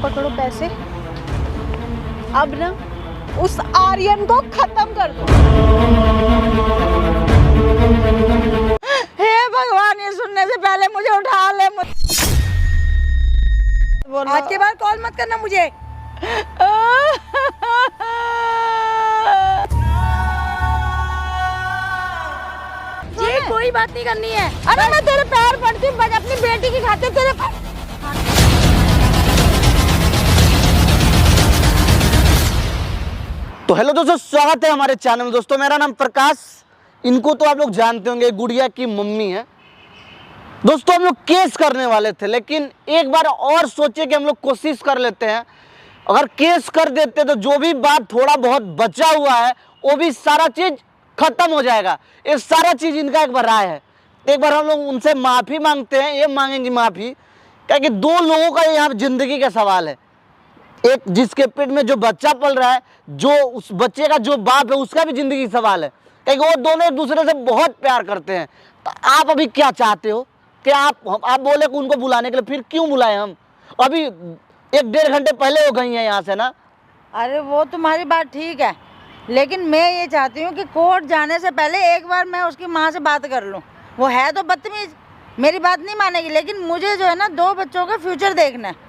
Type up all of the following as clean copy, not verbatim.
पकड़ो पैसे। अब ना उस आर्यन को खत्म कर दो। हे भगवान, ये सुनने से पहले मुझे उठा ले। आज के बाद कॉल मत करना मुझे। ये कोई बात नहीं करनी है। अरे मैं तेरे पैर पड़ती हूँ, अपनी बेटी की खातिर तेरे पैर। तो हेलो दोस्तों, स्वागत है हमारे चैनल में। दोस्तों मेरा नाम प्रकाश, इनको तो आप लोग जानते होंगे, गुड़िया की मम्मी है। दोस्तों हम लोग केस करने वाले थे, लेकिन एक बार और सोचे कि हम लोग कोशिश कर लेते हैं। अगर केस कर देते तो जो भी बात थोड़ा बहुत बचा हुआ है वो भी सारा चीज खत्म हो जाएगा। ये सारा चीज इनका एक बार राय है। एक बार हम लोग उनसे माफी मांगते हैं, ये मांगेंगे माफी, क्योंकि दो लोगों का यहाँ जिंदगी का सवाल है। एक जिसके पेट में जो बच्चा पल रहा है, जो उस बच्चे का जो बाप है, उसका भी जिंदगी का सवाल है, क्योंकि वो दोनों एक दूसरे से बहुत प्यार करते हैं। तो आप अभी क्या चाहते हो कि आप बोले कि उनको बुलाने के लिए, फिर क्यों बुलाए हम? अभी 1-1.5 घंटे पहले वो गई हैं यहाँ से ना। अरे वो तुम्हारी बात ठीक है, लेकिन मैं ये चाहती हूँ कि कोर्ट जाने से पहले एक बार मैं उसकी माँ से बात कर लूँ। वो है तो बदतमीज, मेरी बात नहीं मानेगी, लेकिन मुझे जो है ना 2 बच्चों का फ्यूचर देखना है।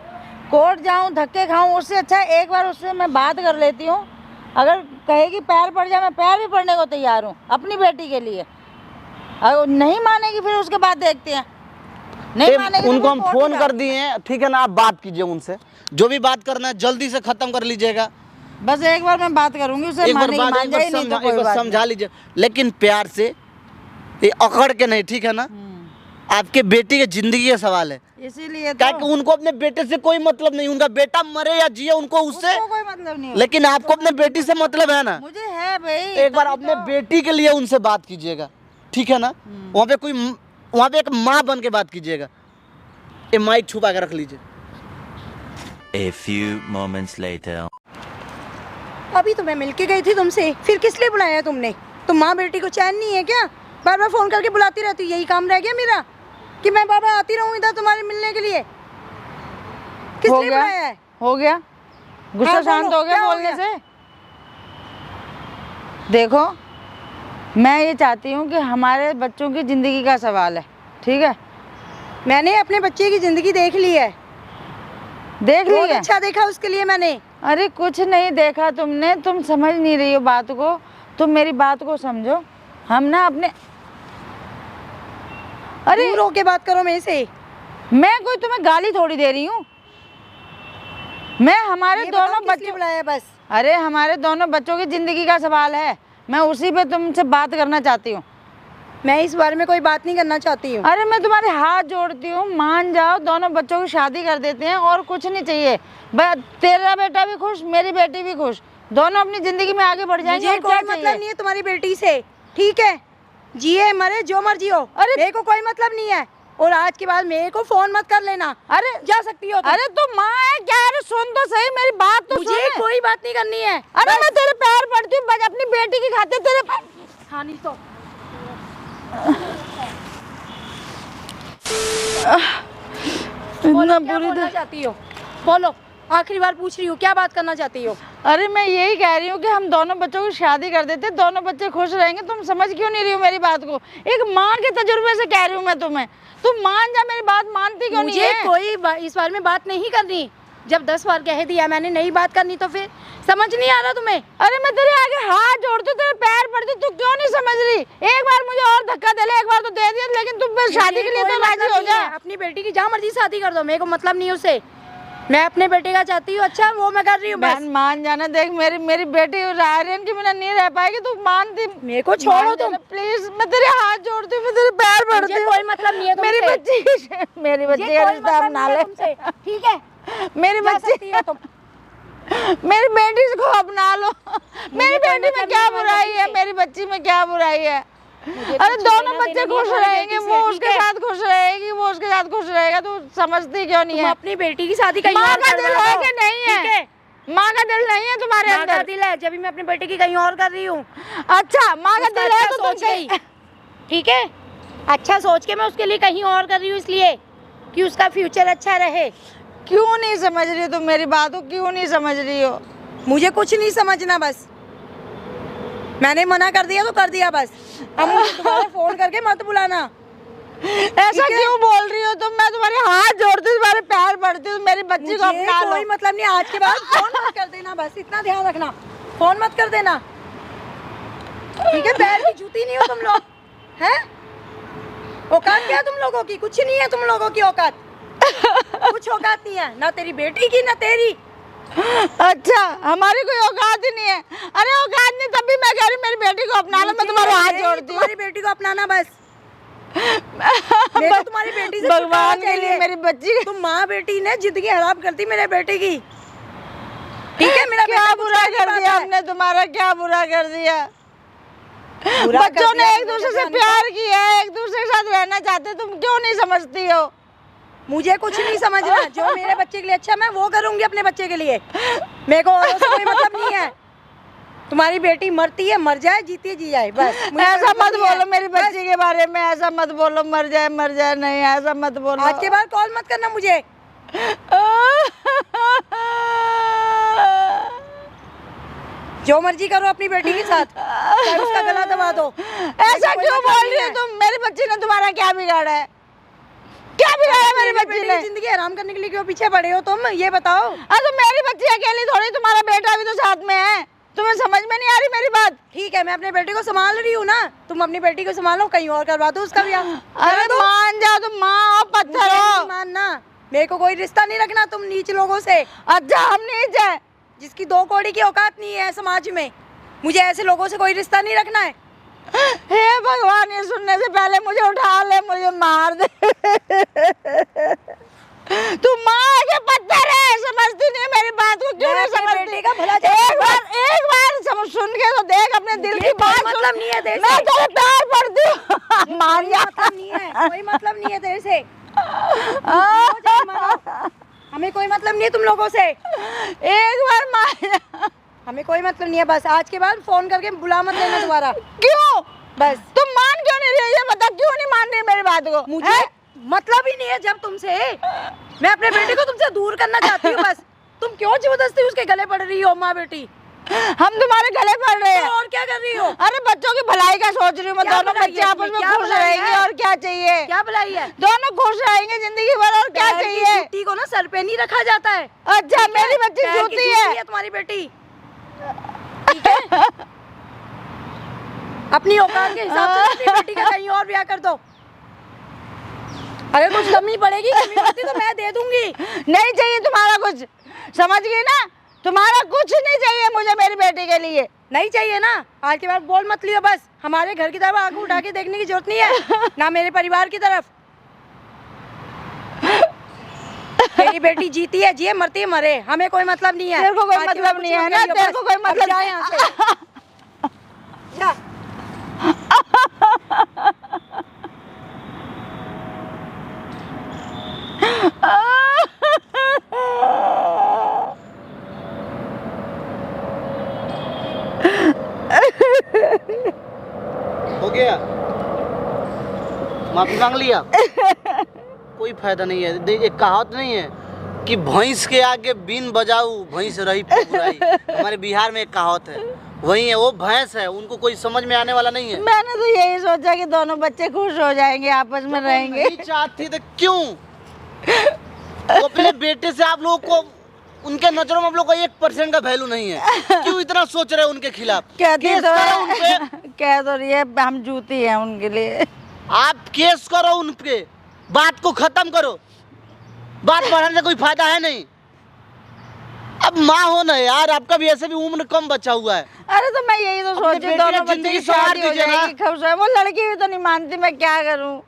कोर्ट जाऊँ, धक्के खाऊँ, उससे अच्छा एक बार उससे मैं बात कर लेती हूँ। अगर कहेगी पैर पड़ जाए, मैं पैर भी पड़ने को तैयार हूँ अपनी बेटी के लिए। अगर नहीं मानेगी फिर उसके बाद देखते हैं। नहीं मानेगी उनको तो हम फोन कर दिए हैं, ठीक है ना? आप बात कीजिए उनसे, जो भी बात करना है जल्दी से खत्म कर लीजिएगा। बस एक बार मैं बात करूंगी, उसे एक बार समझा लीजिए, लेकिन प्यार से, ये अकड़ के नहीं, ठीक है ना? आपके बेटी के जिंदगी का सवाल है, इसीलिए क्या कि उनको अपने बेटे से कोई मतलब नहीं। उनका बेटा मरे या जिए उनको उससे कोई मतलब नहीं, लेकिन आपको अपने बेटी से मतलब है ना? मुझे है भाई। एक बार अपने बेटी के लिए उनसे बात कीजिएगा, ठीक है ना? वहाँ पे एक माँ बन के बात कीजिएगा। ये माइक छुपा के रख लीजिए। A few moments later. अभी तो मैं मिलके गई थी तुमसे, फिर किस लिए बुलाया तुमने? तुम माँ बेटी को चैन नहीं है क्या? बार बार फोन करके बुलाती रहती, यही काम रह गया मेरा कि मैं बार बार आती रहूं इधर तुम्हारे मिलने के लिए? किस लिए बुलाया है? हो गया गुस्सा? हाँ, शांत हो गया क्या हो बोलने गया? से? देखो, मैं ये चाहती हूँ कि हमारे बच्चों की ज़िंदगी का सवाल है, ठीक है? मैंने अपने बच्चे की जिंदगी देख ली है। देख ली है? अच्छा देखा उसके लिए मैंने। अरे कुछ नहीं देखा तुमने, तुम समझ नहीं रही हो बात को। तुम मेरी बात को समझो। हम ना अपने, अरे दूर होके बात करो मेरे से। मैं कोई तुम्हें गाली थोड़ी दे रही हूँ। मैं हमारे दोनों बच्चे बुलाया बस। अरे हमारे दोनों बच्चों की जिंदगी का सवाल है, मैं उसी पे तुमसे बात करना चाहती हूँ। मैं इस बारे में कोई बात नहीं करना चाहती हूँ। अरे मैं तुम्हारे हाथ जोड़ती हूँ, मान जाओ, दोनों बच्चों की शादी कर देते हैं और कुछ नहीं चाहिए। तेरा बेटा भी खुश, मेरी बेटी भी खुश, दोनों अपनी जिंदगी में आगे बढ़ जाएंगे। मुझे कोई मतलब नहीं है तुम्हारी बेटी से, ठीक है? जिए मरे जो मर्जी हो, अरे मेरे को कोई मतलब नहीं है। और आज के बाद मेरे को फोन मत कर लेना। अरे जा सकती हो तुम। अरे तू माँ है क्या? अरे सुन तो सही, मेरी बात तो मुझे सुन। कोई बात नहीं करनी है। अरे मैं तेरे पैर पड़ती हूँ, अपनी बेटी की खातिर तेरे पैर। हाँ नहीं तो इतना क्या बुरी बोलना चाहती हो? बोलो, आखिरी बार पूछ रही हूँ, क्या बात करना चाहती हो? अरे मैं यही कह रही हूँ कि हम दोनों बच्चों की शादी कर देते, दोनों बच्चे खुश रहेंगे। तुम समझ क्यों नहीं रही हो मेरी बात को? एक माँ के तजुर्बे से कह रही हूँ मैं तुम्हें, तुम मान जा। मेरी बात मानती क्यों नहीं है? मुझे कोई इस बारे में बात नहीं करनी। जब 10 बार कह दिया मैंने नहीं बात करनी, तो फिर समझ नहीं आ रहा तुम्हें? अरे मैं तेरे आगे हाथ जोड़ती हूँ, तेरे पैर पड़ती, तू क्यों नहीं समझ रही? एक बार मुझे और धक्का दे ले, एक बार तो दे दिया, लेकिन तुम फिर शादी के लिए तो राजी हो जा। अपनी बेटी की जहाँ मर्जी शादी कर दो, मेरे को मतलब नहीं उससे। मैं अपने बेटे का चाहती हूँ, अच्छा वो मैं कर रही हूँ बस। मान जाना, देख मेरी बेटी आर्यन की बिना नहीं रह पाएगी, तू मानती? मेरे को छोड़ो तुम प्लीज, मैं तेरे हाथ जोड़ती हूँ, मैं तेरे पैर पड़ती हूँ। कोई मतलब नहीं है मेरी बच्ची का रिश्ता अपना ले, ठीक है? मेरी बच्ची तुम मेरी बेटी को अपना लो। मेरी बेटी में क्या बुराई है? मेरी बच्ची में क्या बुराई है? अरे दोनों बच्चे खुश रहेंगे, वो उसके साथ खुश रहेगी, वो उसके साथ खुश रहेगा। तू समझती क्यों नहीं है? अपनी बेटी की शादी कहीं माँ और का दिल है कि नहीं ठीक है? माँ का दिल नहीं है तुम्हारे माँ का अंदर? दिल है, जब भी मैं अपनी बेटी की कहीं और कर रही हूँ। अच्छा, माँ का दिल है तो तुम सोच गई, ठीक है? अच्छा सोच के मैं उसके लिए कहीं और कर रही हूँ, इसलिए कि उसका फ्यूचर अच्छा रहे। क्यों नहीं समझ रही हो तुम मेरी बात को, क्यों नहीं समझ रही हो? मुझे कुछ नहीं समझना, बस मैंने मना कर दिया तो कर दिया बस। अब मुझे दोबारा फोन करके मत बुलाना। ऐसा क्यों बोल रही हो तुम? मैं तुम्हारे हाथ जोड़ती हूँ, तुम्हारे पैर पड़ती हूँ, मेरी बच्ची को मुझे अपना कोई लो। मतलब नहीं, आज के बाद फोन मत कर देना, बस इतना ध्यान रखना, फोन मत कर देना, ठीक है? पैर की जूती नहीं हो तुम लोग, हैं? औकात क्या है तुम लोगों की? कुछ नहीं है तुम लोगों की औकात, कुछ औकात नहीं है, ना तेरी बेटी की ना तेरी। अच्छा, हमारी कोई औकात ही नहीं है? अरे औकात नहीं तब भी मैं कह रही हूँ मेरी बेटी को अपना लो, मैं तुम्हारे हाथ जोड़ती हूँ। तुम्हारी बेटी को अपनाना बस। मेरे को तुम्हारी बेटी से भगवान छुटकारा के लिए चाहिए। मेरी बच्ची तुम माँ बेटी ने जिंदगी खराब करती मेरे बेटे की, ठीक है? मेरा क्या बेटा बुरा कुछ कर नहीं दिया पाता है। हमने, तुम्हारा क्या बुरा कर दिया? बुरा कर बच्चों ने दिया एक तो दूसरे मुझे से जाने प्यार किया है, एक दूसरे के साथ रहना चाहते, तुम क्यों नहीं समझती हो? मुझे कुछ नहीं समझना, जो मेरे बच्चे के लिए अच्छा मैं वो करूंगी अपने बच्चे के लिए, मेरे को औरों से कोई मतलब नहीं है। तुम्हारी बेटी मरती है मर जाए, जीती है जी जाए, बस। मुझे ऐसा कोई मतलब मत नहीं है। बोलो मेरी बच्ची के बारे में, ऐसा मत बोलो, मर जाए नहीं, ऐसा मत बोलो। आज के बाद कॉल मत करना मुझे। जो मर्जी करो अपनी बेटी के साथ, चाहे उसका गला दबा दो। ऐसा कोई क्यों मतलब बोल नहीं रही हो है। तुम? मेरी बच्ची ने तुम्हारा क्या बिगाड़ा है? क्या बिगाड़ा मेरी बच्ची बेटी ने? की जिंदगी आराम करने के लिए क्यों पीछे पड़े हो तुम, ये बताओ। तो मेरी बच्ची अकेली थोड़ी, तुम्हारा बेटा भी तो साथ में है, तुम्हें समझ में नहीं आ रही मेरी बात? ठीक है, मैं अपने बेटे को संभाल रही हूँ ना, तुम अपनी बेटी को संभालो, कहीं और करवा दो उसका ब्याह। अरे मान जाओ, तुम माँ हो पत्थर मुझे नहीं हो। मानना, मेरे को कोई रिश्ता नहीं रखना तुम नीच लोगों से, अच्छा हम नीच है? जिसकी दो कौड़ी की औकात नहीं है समाज में। मुझे ऐसे लोगों से कोई रिश्ता नहीं रखना है। हे भगवान, ये सुनने से पहले मुझे उठा ले, मुझे मार दे। तू माँ है कि पत्थर है? समझती नहीं है मेरी बात को, क्यों मैं नहीं अपने समझती? बेटे का भला चाहती एक बार सुन के तो देख अपने दिल मुझे की कोई बात। मतलब नहीं है तेरे मैं से। तेरे पैर पड़ती हूँ। मान कोई जा। मतलब नहीं है, कोई मतलब नहीं है तेरे से। हो जाए मानो। हमें कोई मतलब नहीं है तुम लोगों से, एक बार मान जा। हमें कोई मतलब नहीं है। बस आज के बाद फोन करके बुला मत लेना दोबारा। क्यों? बस तुम मान क्यों नहीं रही है? ये बता, क्यों नहीं मान रही मेरी बात को? मुझे मतलब ही नहीं है जब तुमसे, मैं अपने बेटे को तुमसे दूर करना चाहती हूँ बस। तुम क्यों जबरदस्ती उसके गले पड़ रही हो माँ बेटी? हम तुम्हारे गले पड़ रहे हैं। तो और क्या कर रही हो? अरे बच्चों की भलाई का सोच रही हूँ मैं, क्या दोनों भलाई बच्चे है आपस इसमें? में क्या खुश भलाई रहेंगे, है? और क्या चाहिए? क्या भलाई है? दोनों खुश रहेंगे जिंदगी भर, और क्या पैर की चाहिए? जूती को ना सर पे नहीं रखा जाता है। अच्छा मेरी बच्ची पैर की जूती जूती है? है तुम्हारी बेटी, ठीक है? अपनी औकात के हिसाब से अपनी बेटी का कहीं और ब्याह कर दो। अगर कुछ कमी पड़ेगी, कमी पड़ती तो मैं दे दूंगी। नहीं चाहिए तुम्हारा कुछ, समझ गई ना? तुम्हारा कुछ नहीं चाहिए मुझे मेरी बेटी के लिए। नहीं चाहिए ना? आज के बाद बोल मत लियो बस। हमारे घर की तरफ आंख उठा के देखने की जरूरत नहीं है, ना मेरे परिवार की तरफ। तेरी बेटी जीती है जिए, मरती है मरे, हमें कोई मतलब नहीं है। तेरे को कोई आज के बाद मतलब कुछ नहीं है मत ना? करियो तेरे बस। को कोई अब मतलब जा यहाँ से। जा। हो गया, माफी मांग लिया, कोई फायदा नहीं है। एक कहावत नहीं है कि भैंस के आगे बीन बजाऊ भैंस रही फुफुराई। हमारे बिहार में एक कहावत है, वही है, वो भैंस है, उनको कोई समझ में आने वाला नहीं है। मैंने तो यही सोचा कि दोनों बच्चे खुश हो जाएंगे, आपस में रहेंगे। नहीं चाहती तो क्यों? वो अपने बेटे से आप लोगों को, उनके नजरों में आप लोग को 1% का वैल्यू नहीं है, क्यों इतना सोच रहे हैं उनके खिलाफ? कहती केस तो करो उन पे। है, कह तो रही है हम जूती हैं उनके लिए। आप केस करो उन पे, बात को खत्म करो, बात बढ़ाने से कोई फायदा है नहीं। अब माँ हो ना यार, आपका भी ऐसे भी उम्र कम बचा हुआ है। अरे तो मैं यही तो अपनी सोची बेटी दोनों की बच्चे जिंदगी की शादी हो संवार दीजिए ना। जाएगी, खुश है। वो लड़की भी तो नहीं मानती, मैं क्या करूं?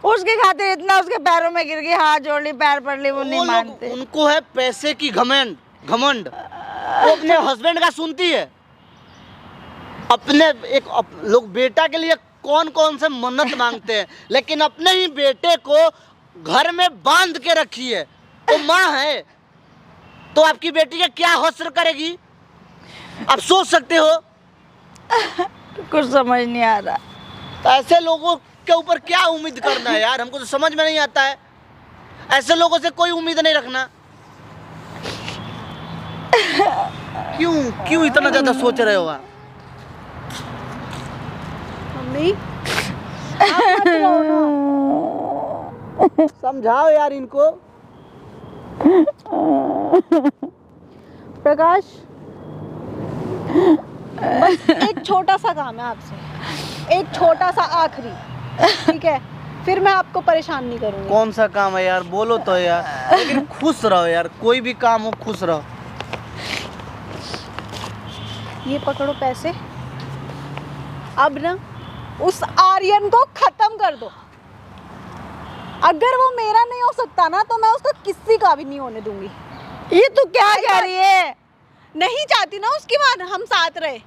उसकी खातिर इतना उसके पैरों में गिर गई, हाथ जोड़ ली, पैर पड़ ली, वो नहीं मानते। उनको है पैसे की घमंड, वो अपने हस्बैंड का सुनती है। अपने लोग बेटा के लिए कौन कौन से मन्नत मांगते हैं, लेकिन अपने ही बेटे को घर में बांध के रखी है। वो माँ है तो आपकी बेटी का क्या हश्र करेगी, आप सोच सकते हो? कुछ समझ नहीं आ रहा। तो ऐसे लोगों के ऊपर क्या उम्मीद करना है यार, हमको तो समझ में नहीं आता है। ऐसे लोगों से कोई उम्मीद नहीं रखना। क्यों क्यों इतना ज्यादा सोच रहे हो आप? मम्मी आप मत रो ना। समझाओ यार इनको। प्रकाश, बस एक छोटा सा काम है आपसे, एक छोटा सा आखिरी, ठीक है? फिर मैं आपको परेशान नहीं करूंगी। कौन सा काम है यार, बोलो तो यार। लेकिन खुश रहो यार, कोई भी काम हो खुश रहो। ये पकड़ो पैसे, अब ना उस आर्यन को खत्म कर दो। अगर वो मेरा नहीं हो सकता ना तो मैं उसको किसी का भी नहीं होने दूंगी। ये तू क्या कह रही है? नहीं चाहती ना उसकी मां हम साथ रहे,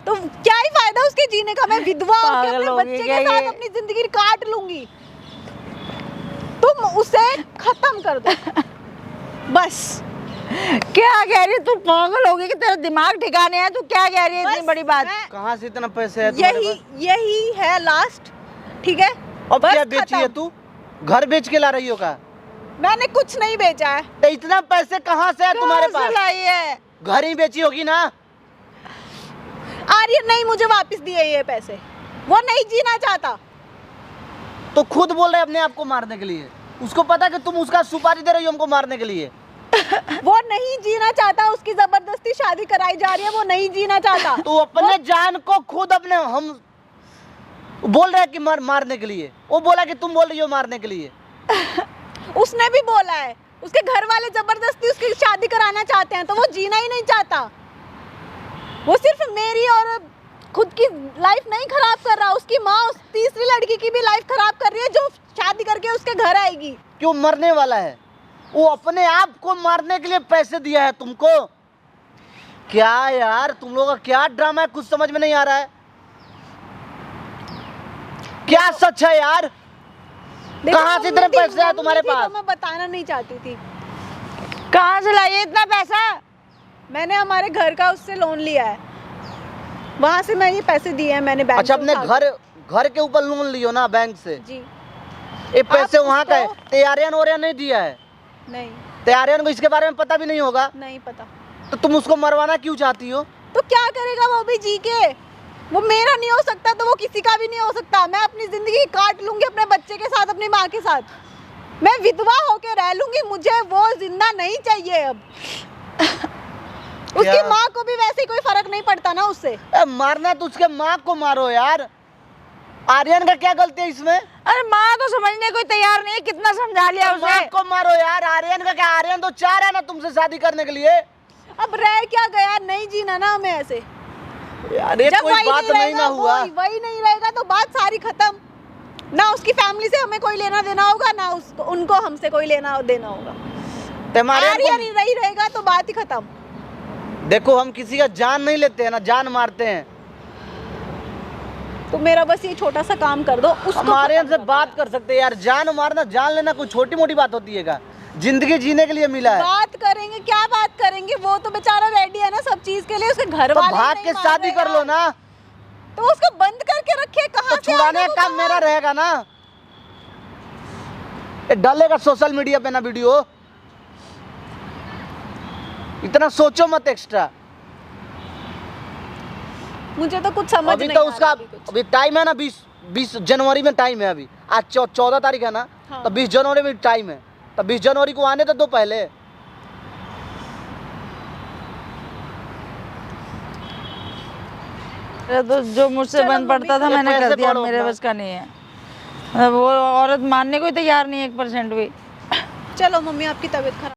तो क्या ही फायदा उसके जीने का? मैं विधवा होकर पागल अपने होगी बच्चे क्या के साथ ये? अपनी जिंदगी काट लूंगी। तुम उसे खत्म कर दो बस। क्या कह रही है तू? पागल होगी कि तेरा दिमाग ठिकाने है? तू क्या कह रही है इतनी बस बड़ी बात? मैं- कहाँ से इतना पैसे है तुम्हारे यही पास? यही है लास्ट, ठीक है? अब बस क्या बेची है खत्म। तू? घर बेच के ला रही हो का? मैंने कुछ नहीं बेचा है। तो इतना पैसे कहाँ से है तुम्हारे कहाँ से पास? लाई है? घर ही बेची होगी ना। आर्यन नहीं मुझे वापस दिए ये पैसे, वो नहीं जीना चाहता। तो खुद बोल रहे अपने आप को मारने के लिए। उसको पता कि तुम उसका सुपारी दे रही हो हमको मारने के लिए। वो नहीं जीना चाहता, उसकी जबरदस्ती शादी कराई जा रही है, वो नहीं जीना चाहता। तो अपने जान को खुद अपने हम बोल रहे हैं कि मारने के लिए। वो बोला कि तुम बोल रही हो मारने के लिए। उसने भी बोला है, उसके घर वाले जबरदस्ती उसकी शादी कराना चाहते हैं, तो वो जीना ही नहीं चाहता। वो सिर्फ मेरी और खुद की लाइफ नहीं खराब कर रहा, उसकी माँ उस तीसरी लड़की की भी लाइफ खराब कर रही है जो शादी करके उसके घर आएगी। क्यों मरने वाला है? वो अपने आप को मारने के लिए पैसे दिया है तुमको। क्या यार तुम लोगों का क्या ड्रामा है, कुछ समझ में नहीं आ रहा है। क्या सच है यार? देखो, कहाँ से इतने मम्मी थी- पैसे आए तुम्हारे मम्मी थी पास? तो मैं बताना नहीं चाहती थी। कहाँ से लाई है इतना पैसा? मैंने हमारे घर का उससे लोन लिया है, वहां से मैं ये पैसे दिए हैं मैंने बैंक अच्छा से अपने उठा के। घर के ऊपर लोन लियो ना बैंक से। जी ये पैसे आप वहाँ का है। उसको- तैयारियां वोरियां नहीं दिया है। नहीं, तैयारियां को इसके बारे में पता भी नहीं होगा। नहीं पता। तो तुम उसको मरवाना क्यों चाहती हो? तो क्या करेगा वो भी जी के? वो मेरा नहीं हो सकता तो वो किसी का भी नहीं हो सकता। मैं अपनी जिंदगी काट लूंगी अपने बच्चे के साथ, अपनी माँ के साथ। मैं विधवा होके रह लूंगी, मुझे वो जिंदा नहीं चाहिए अब। उसकी माँ को भी वैसे ही कोई फर्क नहीं पड़ता ना उससे। मारना तो उसके माँ को मारो यार। आर्यन का क्या गलती है इसमें? अरे माँ तो समझने को तैयार नहीं है, कितना समझा लिया माँ उसे। को मारो यार। आर्यन का क्या? आर्यन तो चाह रहा है ना तुमसे शादी करने के लिए। अब रह क्या गया, नहीं जीना ना हमें ऐसे। यार ये कोई बात नहीं रहेगा, ना हुआ। वही नहीं रहेगा तो बात सारी खत्म। ना उसकी फैमिली से हमें कोई लेना देना होगा, ना उसको उनको हमसे कोई लेना देना होगा। तुम्हारे आर्यन ही नहीं रहेगा तो बात ही खत्म। देखो हम किसी का जान नहीं लेते हैं ना, जान मारते हैं। तो मेरा बस ये छोटा सा काम कर दो, उसको हम आर्यन खत्म से कर दो। बात कर सकते हैं यार। जान मारना जान लेना कोई छोटी मोटी बात होती है क्या? जिंदगी जीने के लिए मिला है। बात करेंगे, क्या बात करेंगे? वो तो बेचारा रेडी है ना सब चीज के लिए, उसके घर तो वाले भाग नहीं के मान शादी रहे कर लो यार। ना। तो उसको बंद करके रखे, कहाँ तो से छुड़ाने आएगा का वो काम मेरा बाहर? रहेगा ना। ये डालेगा सोशल मीडिया पे ना वीडियो। इतना सोचो मत एक्स्ट्रा। मुझे तो कुछ समझ अभी नहीं तो आ रहा उसका अभी कुछ। अभी टाइम है ना, 20 जनवरी में टाइम है। अभी आज 14 तारीख है ना। हाँ। तो 20 जनवरी में टाइम है। तो 20 जनवरी को आने तो दो पहले। तो जो मुझसे चलो बन पड़ता था मम्मी, मैंने ये कर पैसे दिया, पढ़ो मेरे अपना। बस का नहीं है। वो औरत मानने को ही तैयार नहीं है 1% भी। चलो मम्मी, आपकी तबीयत खराब